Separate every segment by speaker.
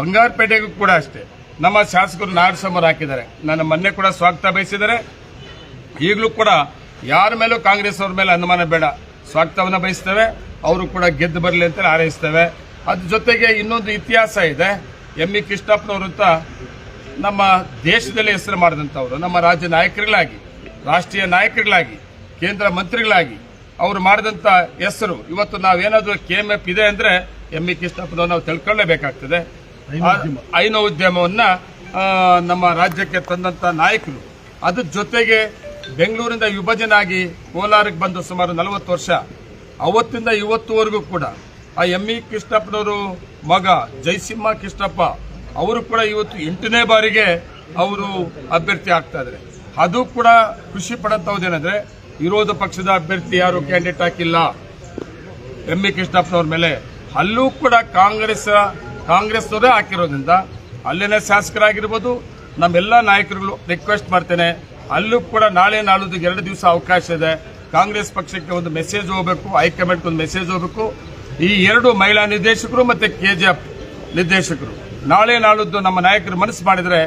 Speaker 1: ಬಂಗಾರಪೇಟೆಗೂ ಕೂಡ ಅಷ್ಟೇ ನಮ್ಮ ಶಾಸಕರು ನಾಡಸಮರ್ ಹಾಕಿದ್ದಾರೆ. ನನ್ನ ಮೊನ್ನೆ ಕೂಡ ಸ್ವಾಗತ ಬಯಸಿದ್ದಾರೆ. ಈಗಲೂ ಕೂಡ ಯಾರ ಮೇಲೂ ಕಾಂಗ್ರೆಸ್ ಅವ್ರ ಮೇಲೆ ಅನುಮಾನ ಬೇಡ, ಸ್ವಾಗತವನ್ನು ಬಯಸ್ತೇವೆ. ಅವರು ಕೂಡ ಗೆದ್ದು ಬರಲಿ ಅಂತ ಹಾರೈಸ್ತೇವೆ. ಅದ್ರ ಜೊತೆಗೆ ಇನ್ನೊಂದು ಇತಿಹಾಸ ಇದೆ. ಎಂ.ಇ. ಕೃಷ್ಣಪ್ಪನವರು ಅಂತ ನಮ್ಮ ದೇಶದಲ್ಲಿ ಹೆಸರು ಮಾಡಿದಂಥವ್ರು, ನಮ್ಮ ರಾಜ್ಯ ನಾಯಕರುಗಳಾಗಿ, ರಾಷ್ಟ್ರೀಯ ನಾಯಕರುಗಳಾಗಿ, ಕೇಂದ್ರ ಮಂತ್ರಿಗಳಾಗಿ ಅವರು ಮಾಡಿದಂಥ ಹೆಸರು ಇವತ್ತು ನಾವೇನಾದ್ರೂ KMF ಇದೆ ಅಂದ್ರೆ ಎಂ.ಇ. ಕೃಷ್ಣಪ್ಪನವ್ರು ನಾವು ತಿಳ್ಕೊಳ್ಳೇಬೇಕಾಗ್ತದೆ. ಹೈನು ಉದ್ಯಮವನ್ನ ನಮ್ಮ ರಾಜ್ಯಕ್ಕೆ ತಂದಂತ ನಾಯಕರು. ಅದ್ರ ಜೊತೆಗೆ ಬೆಂಗಳೂರಿಂದ ವಿಭಜನೆ ಆಗಿ ಕೋಲಾರಕ್ಕೆ ಬಂದು ಸುಮಾರು 40 ವರ್ಷ, ಅವತ್ತಿಂದ ಇವತ್ತುವರೆಗೂ ಕೂಡ ಆ ಎಂ.ಇ. ಕೃಷ್ಣಪ್ಪನವರು ಮಗ ಜಯಸಿಂಹ ಕೃಷ್ಣಪ್ಪ ಅವರು ಕೂಡ ಇವತ್ತು 8ನೇ ಬಾರಿಗೆ ಅವರು ಅಭ್ಯರ್ಥಿ ಆಗ್ತಾ ಇದ್ದಾರೆ. ಅದು ಕೂಡ ಖುಷಿ ಪಡಂತದ್ದೇನೆಂದ್ರೆ ವಿರೋಧ ಪಕ್ಷದ ಅಭ್ಯರ್ಥಿ ಯಾರು ಕ್ಯಾಂಡಿಡೇಟ್ ಹಾಕಿಲ್ಲ ಎಂ.ಇ. ಕೃಷ್ಣಪ್ಪನವ್ರ ಮೇಲೆ. ಅಲ್ಲೂ ಕೂಡ ಕಾಂಗ್ರೆಸ್ನವರೇ ಹಾಕಿರೋದ್ರಿಂದ ಅಲ್ಲಿನ ಶಾಸಕರಾಗಿರ್ಬೋದು, ನಮ್ಮೆಲ್ಲ ನಾಯಕರುಗಳು ರಿಕ್ವೆಸ್ಟ್ ಮಾಡ್ತೇನೆ, ಅಲ್ಲೂ ಕೂಡ ನಾಳೆ ನಾಳಿದ್ದು 2 ದಿವಸ ಅವಕಾಶ ಇದೆ. ಕಾಂಗ್ರೆಸ್ ಪಕ್ಷಕ್ಕೆ ಒಂದು ಮೆಸೇಜ್ ಹೋಗಬೇಕು, ಹೈಕಮಾಂಡ್ಗೆ ಒಂದು ಮೆಸೇಜ್ ಹೋಗಬೇಕು. ಈ 2 ಮಹಿಳಾ ನಿರ್ದೇಶಕರು ಮತ್ತೆ KGF ನಿರ್ದೇಶಕರು ನಾಳೆ ನಾಳಿದ್ದು ನಮ್ಮ ನಾಯಕರು ಮನಸ್ಸು ಮಾಡಿದ್ರೆ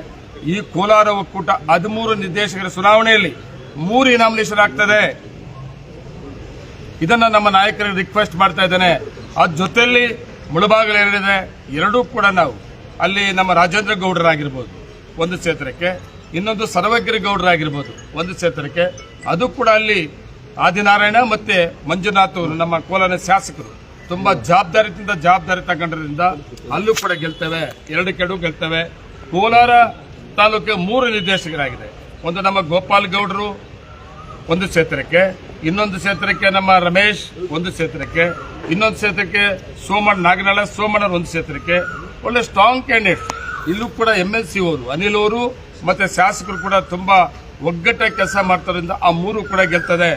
Speaker 1: ಈ ಕೋಲಾರ ಒಕ್ಕೂಟ 13 ನಿರ್ದೇಶಕರ ಚುನಾವಣೆಯಲ್ಲಿ 3 ನಾಮಿನೇಷನ್ ಆಗ್ತದೆ. ಇದನ್ನ ನಮ್ಮ ನಾಯಕರಿಗೆ ರಿಕ್ವೆಸ್ಟ್ ಮಾಡ್ತಾ ಇದ್ದೇನೆ. ಅದ್ರ ಜೊತೆಯಲ್ಲಿ ಮುಳಬಾಗಿಲು ಎರಡಿದೆ, ಎರಡೂ ಕೂಡ ನಾವು ಅಲ್ಲಿ ನಮ್ಮ ರಾಜೇಂದ್ರ ಗೌಡರಾಗಿರ್ಬೋದು ಒಂದು ಕ್ಷೇತ್ರಕ್ಕೆ, ಇನ್ನೊಂದು ಸರ್ವಗಿರಿ ಗೌಡರಾಗಿರ್ಬೋದು ಒಂದು ಕ್ಷೇತ್ರಕ್ಕೆ, ಅದು ಕೂಡ ಅಲ್ಲಿ ಆದಿನಾರಾಯಣ ಮತ್ತೆ ಮಂಜುನಾಥ್ ನಮ್ಮ ಕೋಲಾರ ಶಾಸಕರು ತುಂಬಾ ಜವಾಬ್ದಾರಿ ತಗೊಂಡ್ರಿಂದ ಅಲ್ಲೂ ಕೂಡ ಗೆಲ್ತೇವೆ, 2 ಗೆಲ್ತೇವೆ. ಕೋಲಾರ ತಾಲೂಕಿಗೆ 3 ನಿರ್ದೇಶಕರಾಗಿದೆ. ಒಂದು ನಮ್ಮ ಗೋಪಾಲ್ ಗೌಡರು ಒಂದು ಕ್ಷೇತ್ರಕ್ಕೆ, ಇನ್ನೊಂದು ಕ್ಷೇತ್ರಕ್ಕೆ ನಮ್ಮ ರಮೇಶ್ ಒಂದು ಕ್ಷೇತ್ರಕ್ಕೆ, ಇನ್ನೊಂದು ಕ್ಷೇತ್ರಕ್ಕೆ ನಾಗನಾಳ ಸೋಮಣ್ಣ ಒಂದು ಕ್ಷೇತ್ರಕ್ಕೆ. ಒಳ್ಳೆ ಸ್ಟ್ರಾಂಗ್ ಕ್ಯಾಂಡಿಡೇಟ್. ಇಲ್ಲೂ ಕೂಡ MLC ಅವರು ಅನಿಲ್ ಅವರು ಮತ್ತೆ ಶಾಸಕರು ಕೂಡ ತುಂಬಾ ಒಗ್ಗಟ್ಟಾಗಿ ಕೆಲಸ ಮಾಡ್ತಾರಿಂದ ಆ 3 ಕೂಡ ಗೆಲ್ತದೆ.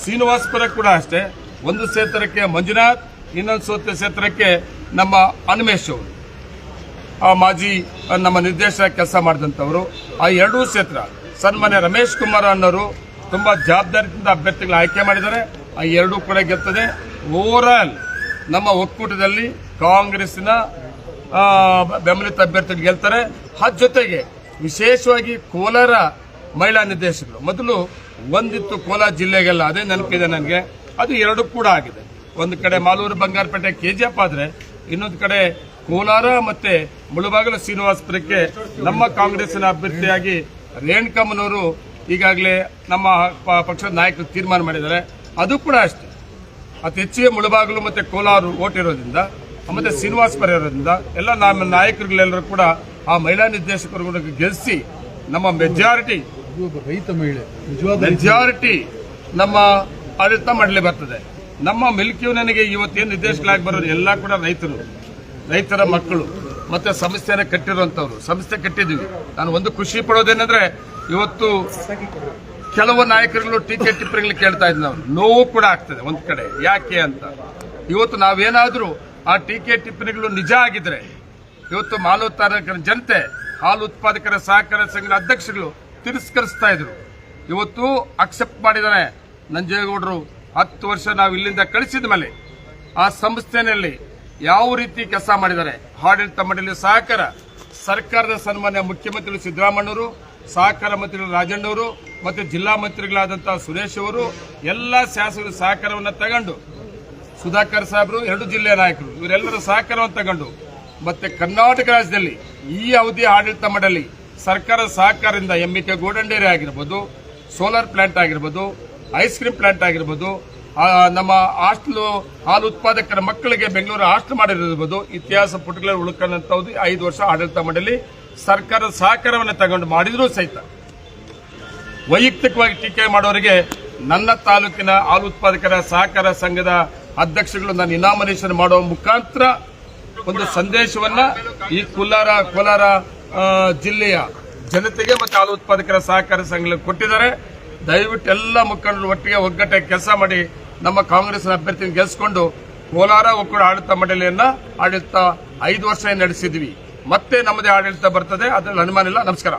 Speaker 1: ಶ್ರೀನಿವಾಸಪುರ ಕೂಡ ಅಷ್ಟೇ, ಒಂದು ಕ್ಷೇತ್ರಕ್ಕೆ ಮಂಜುನಾಥ್, ಇನ್ನೊಂದು ಕ್ಷೇತ್ರಕ್ಕೆ ನಮ್ಮ ಹನುಮೇಶ್ ಅವರು ಆ ಮಾಜಿ ನಮ್ಮ ನಿರ್ದೇಶಕ ಕೆಲಸ ಮಾಡಿದಂಥವರು. ಆ 2 ಕ್ಷೇತ್ರ ಸನ್ಮಾನ್ಯ ರಮೇಶ್ ಕುಮಾರ್ ಅನ್ನೋರು ತುಂಬಾ ಜವಾಬ್ದಾರಿಯಿಂದ ಅಭ್ಯರ್ಥಿಗಳು ಆಯ್ಕೆ ಮಾಡಿದ್ದಾರೆ. ಆ 2 ಕೂಡ ಗೆಲ್ತದೆ. ಓವರಾಲ್ ನಮ್ಮ ಒಕ್ಕೂಟದಲ್ಲಿ ಕಾಂಗ್ರೆಸ್ನ ಬೆಂಬಲಿತ ಅಭ್ಯರ್ಥಿಗಳು ಗೆಲ್ತಾರೆ. ಅದ್ರ ಜೊತೆಗೆ ವಿಶೇಷವಾಗಿ ಕೋಲಾರ ಮಹಿಳಾ ನಿರ್ದೇಶಕರು ಮೊದಲು ಒಂದಿತ್ತು ಕೋಲಾರ ಜಿಲ್ಲೆಗೆಲ್ಲ, ಅದೇ ನೆನಪಿದೆ ನನಗೆ. ಅದು 2 ಕೂಡ ಆಗಿದೆ. ಒಂದು ಕಡೆ ಮಾಲೂರು ಬಂಗಾರಪೇಟೆ KGF ಆದ್ರೆ, ಇನ್ನೊಂದು ಕಡೆ ಕೋಲಾರ ಮತ್ತೆ ಮುಳಬಾಗಿಲು ಶ್ರೀನಿವಾಸಪುರಕ್ಕೆ ನಮ್ಮ ಕಾಂಗ್ರೆಸ್ನ ಅಭ್ಯರ್ಥಿಯಾಗಿ ರೇಣುಕಮ್ಮನವರು ಈಗಾಗಲೇ ನಮ್ಮ ಪಕ್ಷದ ನಾಯಕರು ತೀರ್ಮಾನ ಮಾಡಿದ್ದಾರೆ. ಅದು ಕೂಡ ಅಷ್ಟೇ, ಅತಿ ಹೆಚ್ಚಿಗೆ ಮುಳಬಾಗಿಲು ಮತ್ತೆ ಕೋಲಾರ ಓಟ್ ಇರೋದ್ರಿಂದ ಮತ್ತೆ ಶ್ರೀನಿವಾಸಪುರ ಇರೋದ್ರಿಂದ ಎಲ್ಲ ನಮ್ಮ ನಾಯಕರುಗಳೆಲ್ಲರೂ ಕೂಡ ಆ ಮಹಿಳಾ ನಿರ್ದೇಶಕರು ಗೆಲ್ಲಿಸಿ ನಮ್ಮ ಮೆಜಾರಿಟಿ ನಮ್ಮ ಆಡಳಿತ ಮಾಡಲಿ ಬರ್ತದೆ. ನಮ್ಮ ಮಿಲ್ಕಿ ನನಗೆ ಇವತ್ತೇನು ನಿರ್ದೇಶಕರಾಗಿ ಬರೋರು ಎಲ್ಲ ಕೂಡ ರೈತರ ಮಕ್ಕಳು ಮತ್ತೆ ಸಂಸ್ಥೆಯನ್ನು ಕಟ್ಟಿರುವಂತವ್ರು. ಸಂಸ್ಥೆ ಕಟ್ಟಿದ್ದೀವಿ. ನಾನು ಒಂದು ಖುಷಿ ಪಡೋದೇನೆಂದ್ರೆ ಇವತ್ತು ಕೆಲವು ನಾಯಕರುಗಳು ಟೀಕೆ ಟಿಪ್ಪಣಿಗಳು ಕೇಳ್ತಾ ಇದ್ದ ನಾವು ನೋವು ಕೂಡ ಆಗ್ತದೆ ಒಂದ್ ಕಡೆ. ಯಾಕೆ ಅಂತ ಇವತ್ತು ನಾವೇನಾದ್ರೂ ಆ ಟೀಕೆ ಟಿಪ್ಪಣಿಗಳು ನಿಜ ಆಗಿದ್ರೆ ಇವತ್ತು ಹಾಲು ಉತ್ಪಾದಕರ ಜನತೆ, ಹಾಲು ಉತ್ಪಾದಕರ ಸಹಕಾರ ಸಂಘದ ಅಧ್ಯಕ್ಷಗಳು ತಿರಸ್ಕರಿಸ್ತಾ ಇದ್ರು. ಇವತ್ತು ಅಕ್ಸೆಪ್ಟ್ ಮಾಡಿದಾನೆ ನಂಜೇಗೌಡರು. 10 ವರ್ಷ ನಾವು ಇಲ್ಲಿಂದ ಕಳಿಸಿದ ಮೇಲೆ ಆ ಸಂಸ್ಥೆಯಲ್ಲಿ ಯಾವ ರೀತಿ ಕೆಲಸ ಮಾಡಿದ್ದಾರೆ. ಆಡಳಿತ ಮಂಡಳಿ ಸಹಕಾರ, ಸರ್ಕಾರದ ಸನ್ಮಾನ್ಯ ಮುಖ್ಯಮಂತ್ರಿಗಳು ಸಿದ್ದರಾಮಣ್ಣವರು, ಸಹಕಾರ ಮಂತ್ರಿಗಳು ರಾಜಣ್ಣವರು ಮತ್ತೆ ಜಿಲ್ಲಾ ಮಂತ್ರಿಗಳಾದಂತಹ ಸುರೇಶ್ ಅವರು ಎಲ್ಲ ಶಾಸಕರ ಸಹಕಾರವನ್ನು ತಗೊಂಡು, ಸುಧಾಕರ್ ಸಾಹೇಬರು 2 ಜಿಲ್ಲೆಯ ನಾಯಕರು ಇವರೆಲ್ಲರ ಸಹಕಾರವನ್ನು ತಗೊಂಡು ಮತ್ತೆ ಕರ್ನಾಟಕ ರಾಜ್ಯದಲ್ಲಿ ಈ ಅವಧಿ ಆಡಳಿತ ಮಂಡಳಿ ಸರ್ಕಾರದ ಸಹಕಾರದಿಂದ MK ಗೋಲ್ಡನ್ ಡೈರಿ ಆಗಿರ್ಬೋದು, ಸೋಲಾರ್ ಪ್ಲಾಂಟ್ ಆಗಿರ್ಬೋದು, ಐಸ್ ಕ್ರೀಮ್ ಪ್ಲಾಂಟ್ ಆಗಿರ್ಬೋದು, ನಮ್ಮ ಹಾಲು ಉತ್ಪಾದಕರ ಮಕ್ಕಳಿಗೆ ಬೆಂಗಳೂರು ಹಾಸ್ಟೆಲ್ ಮಾಡಿರ್ಬೋದು, ಇತಿಹಾಸ ಪುಟಗಳಲ್ಲಿ ಉಳ್ಕೊಂಡಂತದ್ದು 5 ವರ್ಷ ಆಡಳಿತ ಮಂಡಳಿ ಸರ್ಕಾರದ ಸಹಕಾರವನ್ನು ತಗೊಂಡು ಮಾಡಿದ್ರೂ ಸಹಿತ ವೈಯಕ್ತಿಕವಾಗಿ ಟೀಕೆ ಮಾಡೋರಿಗೆ ನನ್ನ ತಾಲೂಕಿನ ಹಾಲು ಉತ್ಪಾದಕರ ಸಹಕಾರ ಸಂಘದ ಅಧ್ಯಕ್ಷಗಳು ನಾನು ಇನಾಮಿನೇಷನ್ ಮಾಡುವ ಮುಖಾಂತರ ಒಂದು ಸಂದೇಶವನ್ನ ಈ ಕೋಲಾರ ಜಿಲ್ಲೆಯ ಜನತೆಗೆ ಮತ್ತು ಹಾಲು ಉತ್ಪಾದಕರ ಸಹಕಾರ ಸಂಘಗಳಿಗೆ ಕೊಟ್ಟಿದ್ದಾರೆ. ದಯವಿಟ್ಟು ಎಲ್ಲ ಮುಖಂಡರು ಒಟ್ಟಿಗೆ ಒಗ್ಗಟ್ಟಾಗಿ ಕೆಲಸ ಮಾಡಿ ನಮ್ಮ ಕಾಂಗ್ರೆಸ್ ಅಭ್ಯರ್ಥಿಯನ್ನು ಗೆಲ್ಲಿಸಿಕೊಂಡು ಕೋಲಾರ ಒಕ್ಕೂಟ ಆಡಳಿತ ಮಂಡಳಿಯನ್ನ 5 ವರ್ಷ ನಡೆಸಿದ್ವಿ. ಮತ್ತೆ ನಮ್ಮದೇ ಆಡಳಿತ ಬರ್ತದೆ, ಅದರಲ್ಲಿ ಅನುಮಾನ ಇಲ್ಲ. ನಮಸ್ಕಾರ.